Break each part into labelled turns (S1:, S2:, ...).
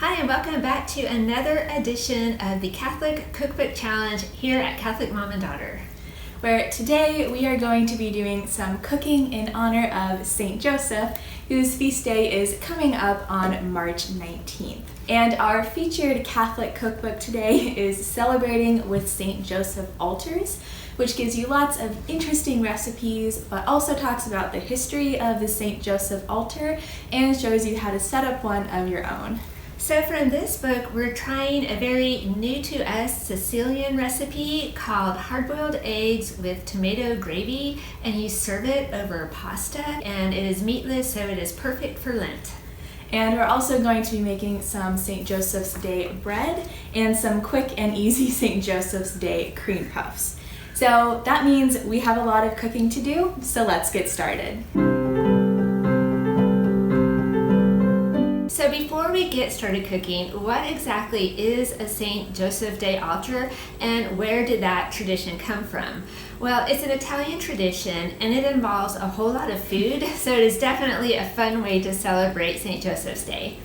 S1: Hi, and welcome back to another edition of the Catholic Cookbook Challenge here at Catholic Mom and Daughter,
S2: where today we are going to be doing some cooking in honor of St. Joseph, whose feast day is coming up on March 19th. And our featured Catholic cookbook today is Celebrating with St. Joseph Altars, which gives you lots of interesting recipes, but also talks about the history of the St. Joseph altar and shows you how to set up one of your own.
S1: So from this book, we're trying a very new to us Sicilian recipe called hard-boiled eggs with tomato gravy, and you serve it over pasta, and it is meatless, so it is perfect for Lent.
S2: And we're also going to be making some St. Joseph's Day bread and some quick and easy St. Joseph's Day cream puffs. So that means we have a lot of cooking to do, so let's get started.
S1: So before we get started cooking, what exactly is a St. Joseph Day altar and where did that tradition come from? Well, it's an Italian tradition and it involves a whole lot of food, so it is definitely a fun way to celebrate St. Joseph's Day.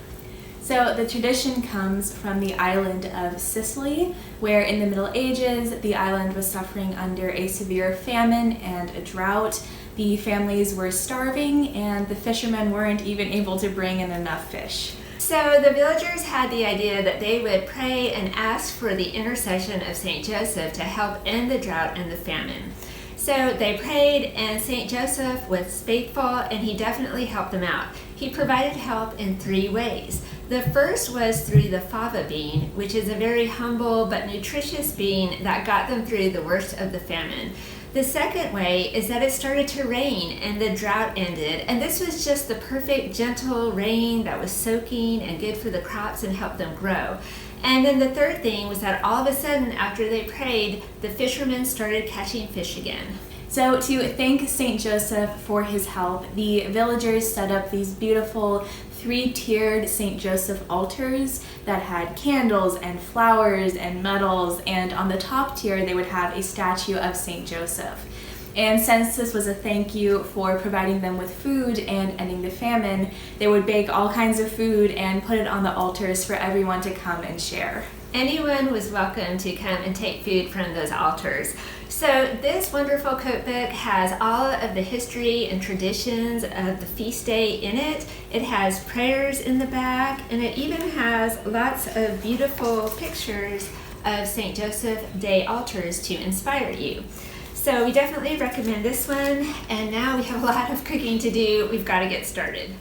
S2: So the tradition comes from the island of Sicily, where in the Middle Ages, the island was suffering under a severe famine and a drought. The families were starving and the fishermen weren't even able to bring in enough fish.
S1: So the villagers had the idea that they would pray and ask for the intercession of St. Joseph to help end the drought and the famine. So they prayed, and St. Joseph was faithful, and he definitely helped them out. He provided help in 3 ways. The first was through the fava bean, which is a very humble but nutritious bean that got them through the worst of the famine. The second way is that it started to rain and the drought ended, and this was just the perfect gentle rain that was soaking and good for the crops and helped them grow. And then the third thing was that all of a sudden after they prayed, the fishermen started catching fish again.
S2: So to thank St. Joseph for his help, the villagers set up these beautiful 3-tiered St. Joseph altars that had candles and flowers and medals, and on the top tier they would have a statue of St. Joseph. And since this was a thank you for providing them with food and ending the famine, they would bake all kinds of food and put it on the altars for everyone to come and share.
S1: Anyone was welcome to come and take food from those altars. So this wonderful cookbook has all of the history and traditions of the feast day in it. It has prayers in the back, and it even has lots of beautiful pictures of St. Joseph Day altars to inspire you. So we definitely recommend this one, and now we have a lot of cooking to do. We've got to get started.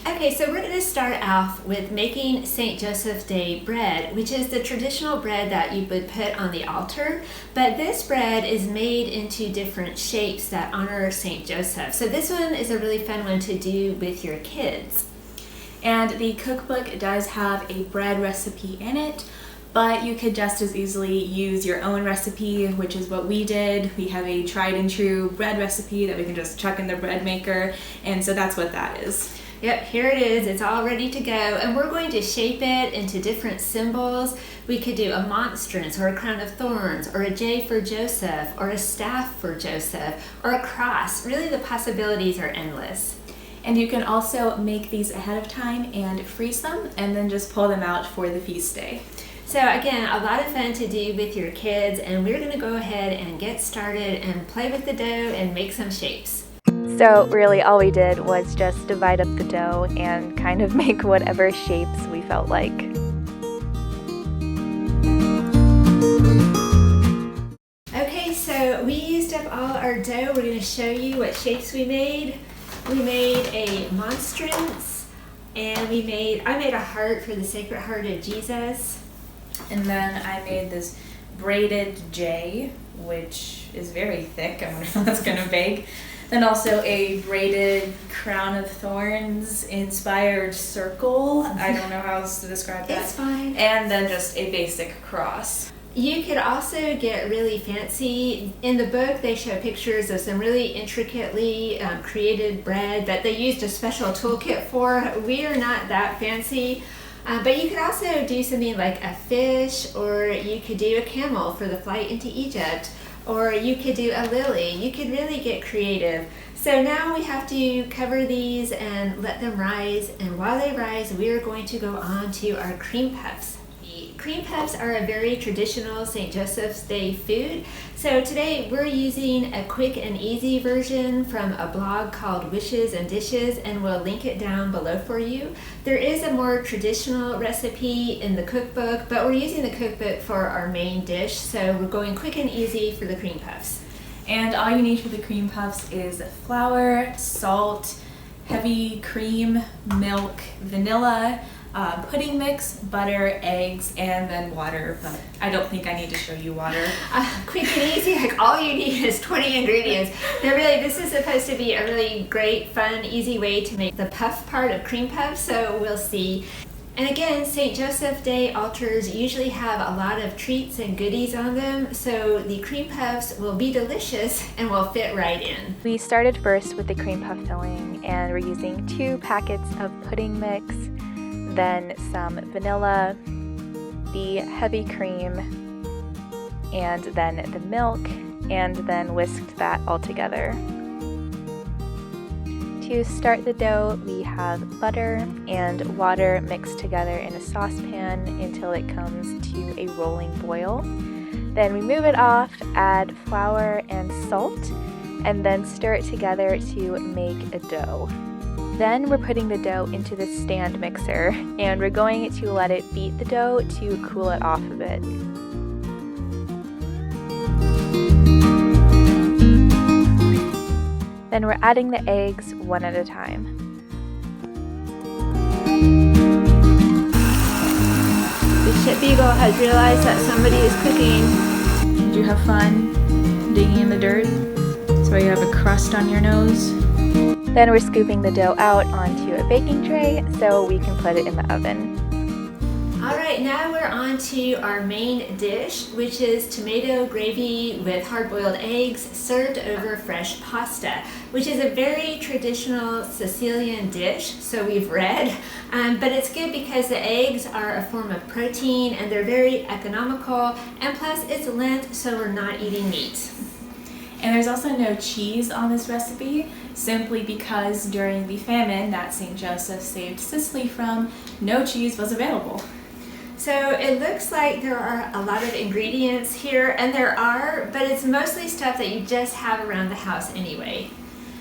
S1: Okay, so we're going to start off with making St. Joseph's Day bread, which is the traditional bread that you would put on the altar, but this bread is made into different shapes that honor St. Joseph. So this one is a really fun one to do with your kids.
S2: And the cookbook does have a bread recipe in it, but you could just as easily use your own recipe, which is what we did. We have a tried and true bread recipe that we can just chuck in the bread maker, and so that's what that is.
S1: Yep, here it is. It's all ready to go, and we're going to shape it into different symbols. We could do a monstrance or a crown of thorns or a J for Joseph or a staff for Joseph or a cross. Really, the possibilities are endless.
S2: And you can also make these ahead of time and freeze them and then just pull them out for the feast day.
S1: So again, a lot of fun to do with your kids, and we're going to go ahead and get started and play with the dough and make some shapes.
S3: So really all we did was just divide up the dough and kind of make whatever shapes we felt like.
S1: Okay, so we used up all our dough. We're going to show you what shapes we made. We made a monstrance, and I made a heart for the Sacred Heart of Jesus.
S2: And then I made this braided J, which is very thick. I wonder how that's going to bake. Then also a braided crown of thorns inspired circle. I don't know how else to describe that.
S1: It's fine.
S2: And then just a basic cross.
S1: You could also get really fancy. In the book, they show pictures of some really intricately created bread that they used a special toolkit for. We are not that fancy. But you could also do something like a fish, or you could do a camel for the flight into Egypt, or you could do a lily. You could really get creative. So So now we have to cover these and let them rise, and while they rise, we are going to go on to our cream puffs. The cream puffs are a very traditional St. Joseph's Day food. So today we're using a quick and easy version from a blog called Wishes and Dishes, and we'll link it down below for you. There is a more traditional recipe in the cookbook, but we're using the cookbook for our main dish, so we're going quick and easy for the cream puffs.
S2: And all you need for the cream puffs is flour, salt, heavy cream, milk, vanilla, pudding mix, butter, eggs, and then water, but I don't think I need to show you water.
S1: Quick and easy, like all you need is 20 ingredients. This is supposed to be a really great, fun, easy way to make the puff part of cream puffs, so we'll see. And again, St. Joseph Day altars usually have a lot of treats and goodies on them, so the cream puffs will be delicious and will fit right in.
S3: We started first with the cream puff filling, and we're using 2 packets of pudding mix, then some vanilla, the heavy cream, and then the milk, and then whisked that all together. To start the dough, we have butter and water mixed together in a saucepan until it comes to a rolling boil. Then we move it off, add flour and salt, and then stir it together to make a dough. Then we're putting the dough into the stand mixer, and we're going to let it beat the dough to cool it off a bit. Then we're adding the eggs one at a time.
S1: The ship beagle has realized that somebody is cooking.
S2: Did you have fun digging in the dirt? That's why you have a crust on your nose.
S3: Then we're scooping the dough out onto a baking tray so we can put it in the oven.
S1: Alright, now we're on to our main dish, which is tomato gravy with hard-boiled eggs served over fresh pasta, which is a very traditional Sicilian dish, so we've read, but it's good because the eggs are a form of protein and they're very economical, and plus it's Lent, so we're not eating meat.
S2: And there's also no cheese on this recipe, simply because during the famine that St. Joseph saved Sicily from, no cheese was available.
S1: So it looks like there are a lot of ingredients here, and there are, but it's mostly stuff that you just have around the house anyway.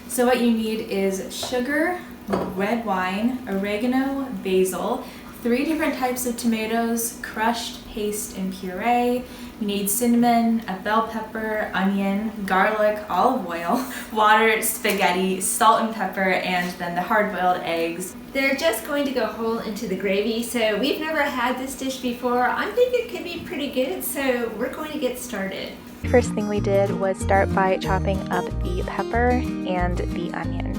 S2: So what you need is sugar, red wine, oregano, basil, 3 different types of tomatoes, crushed, paste, and puree. You need cinnamon, a bell pepper, onion, garlic, olive oil, water, spaghetti, salt and pepper, and then the hard-boiled eggs.
S1: They're just going to go whole into the gravy, so we've never had this dish before. I think it could be pretty good, so we're going to get started.
S3: First thing we did was start by chopping up the pepper and the onion.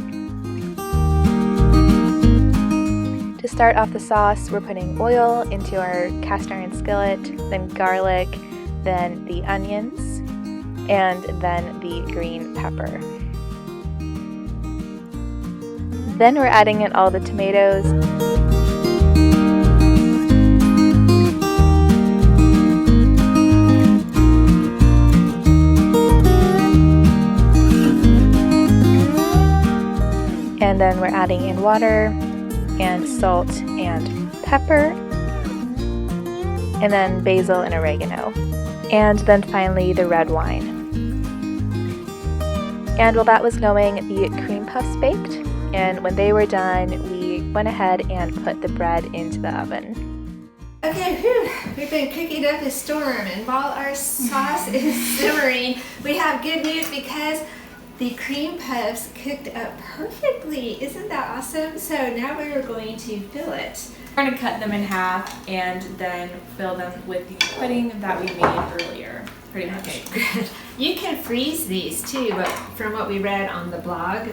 S3: To start off the sauce, we're putting oil into our cast iron skillet, then garlic, then the onions, and then the green pepper. Then we're adding in all the tomatoes. And then we're adding in water and salt and pepper, and then basil and oregano. And then finally the red wine. And while that was going, the cream puffs baked, and when they were done, we went ahead and put the bread into the oven.
S1: Okay, we've been cooking up a storm, and while our sauce is simmering, we have good news because the cream puffs cooked up perfectly. Isn't that awesome? So now we're going to fill it.
S2: We're going to cut them in half and then fill them with the pudding that we made earlier, pretty much.
S1: Okay, good. You can freeze these too, but from what we read on the blog,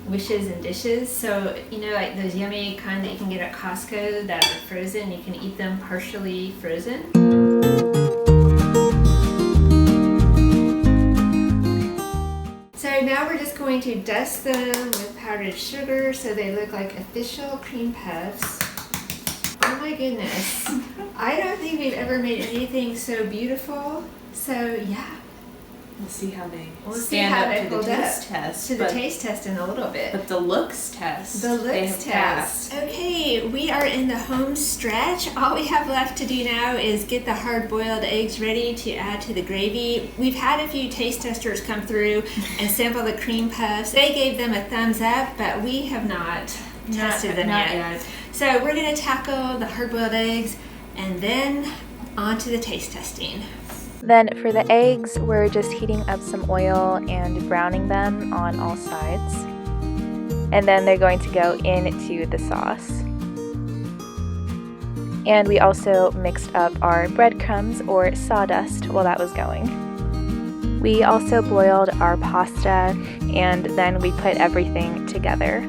S1: Wishes and Dishes, so you know, like those yummy kind that you can get at Costco that are frozen, you can eat them partially frozen. So now we're just going to dust them with powdered sugar so they look like official cream puffs. Oh my goodness. I don't think we've ever made anything so beautiful. So yeah.
S2: We'll see how they
S1: We'll see
S2: stand
S1: how
S2: up
S1: they
S2: to the
S1: hold
S2: taste
S1: up
S2: test.
S1: to the taste test in a little bit.
S2: But the looks test.
S1: The
S2: they
S1: looks
S2: have
S1: test.
S2: passed.
S1: Okay, we are in the home stretch. All we have left to do now is get the hard-boiled eggs ready to add to the gravy. We've had a few taste testers come through and sample the cream puffs. They gave them a thumbs up, but we have not tested them yet. So we're going to tackle the hard-boiled eggs and then on to the taste testing.
S3: Then for the eggs, we're just heating up some oil and browning them on all sides. And then they're going to go into the sauce. And we also mixed up our breadcrumbs or sawdust while that was going. We also boiled our pasta and then we put everything together.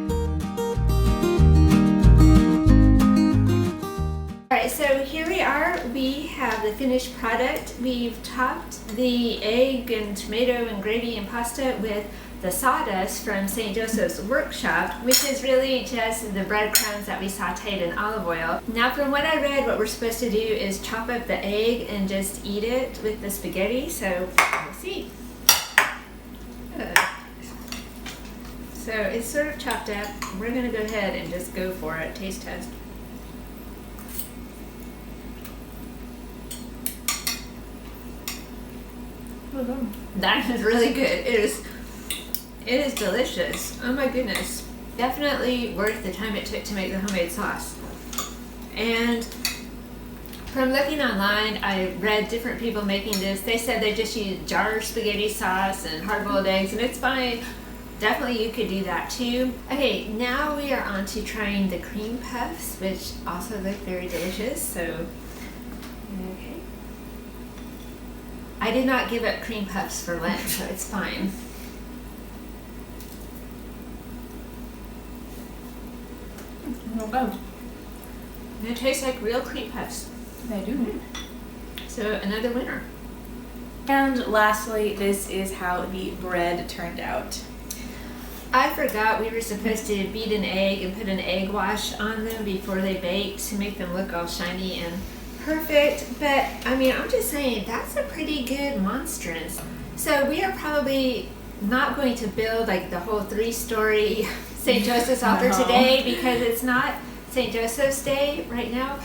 S1: Alright, so here we are. We have the finished product. We've topped the egg and tomato and gravy and pasta with the sawdust from St. Joseph's workshop, which is really just the breadcrumbs that we sauteed in olive oil. Now, from what I read, what we're supposed to do is chop up the egg and just eat it with the spaghetti, so we'll see. So it's sort of chopped up. We're going to go ahead and just go for it. Taste test. That is really good. It is delicious. Oh my goodness. Definitely worth the time it took to make the homemade sauce. And from looking online, I read different people making this. They said they just use jar spaghetti sauce and hard-boiled eggs, and it's fine. Definitely you could do that too. Okay, now we are on to trying the cream puffs, which also look very delicious. So, okay. I did not give up cream puffs for Lent, so it's fine.
S2: Not bad.
S1: It tastes like real cream puffs.
S2: They do.
S1: So another winner.
S2: And lastly, this is how the bread turned out.
S1: I forgot we were supposed to beat an egg and put an egg wash on them before they baked to make them look all shiny and perfect, but I mean, I'm just saying that's a pretty good monstrance. So we are probably not going to build like the whole 3-story St. Joseph's altar today because it's not St. Joseph's Day right now,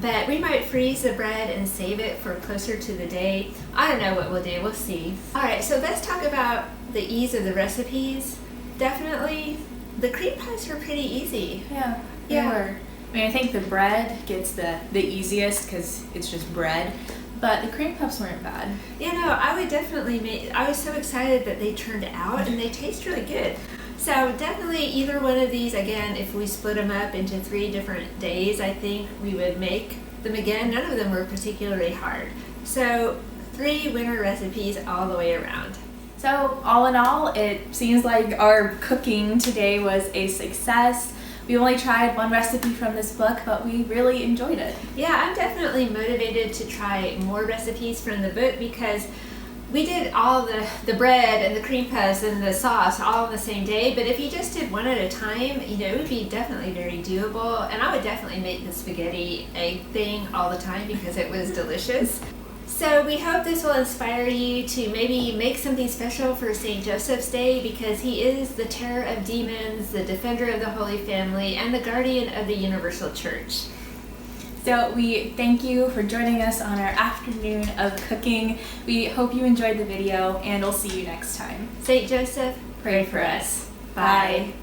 S1: but we might freeze the bread and save it for closer to the day. I don't know what we'll do, we'll see. All right, so let's talk about the ease of the recipes. Definitely, the cream pies were pretty easy.
S2: Yeah, they were. I mean, I think the bread gets the easiest because it's just bread, but the cream puffs weren't bad.
S1: You know, I would definitely make, I was so excited that they turned out and they taste really good. So definitely either one of these, again, if we split them up into 3 different days, I think we would make them again. None of them were particularly hard. So 3 winner recipes all the way around.
S2: So all in all, it seems like our cooking today was a success. We only tried 1 recipe from this book, but we really enjoyed it.
S1: Yeah, I'm definitely motivated to try more recipes from the book because we did all the bread and the cream puffs and the sauce all on the same day, but if you just did one at a time, you know, it would be definitely very doable. And I would definitely make the spaghetti egg thing all the time because it was delicious. So we hope this will inspire you to maybe make something special for St. Joseph's Day because he is the terror of demons, the defender of the Holy Family, and the guardian of the Universal Church.
S2: So we thank you for joining us on our afternoon of cooking. We hope you enjoyed the video and we'll see you next time.
S1: St. Joseph, pray for us. Bye.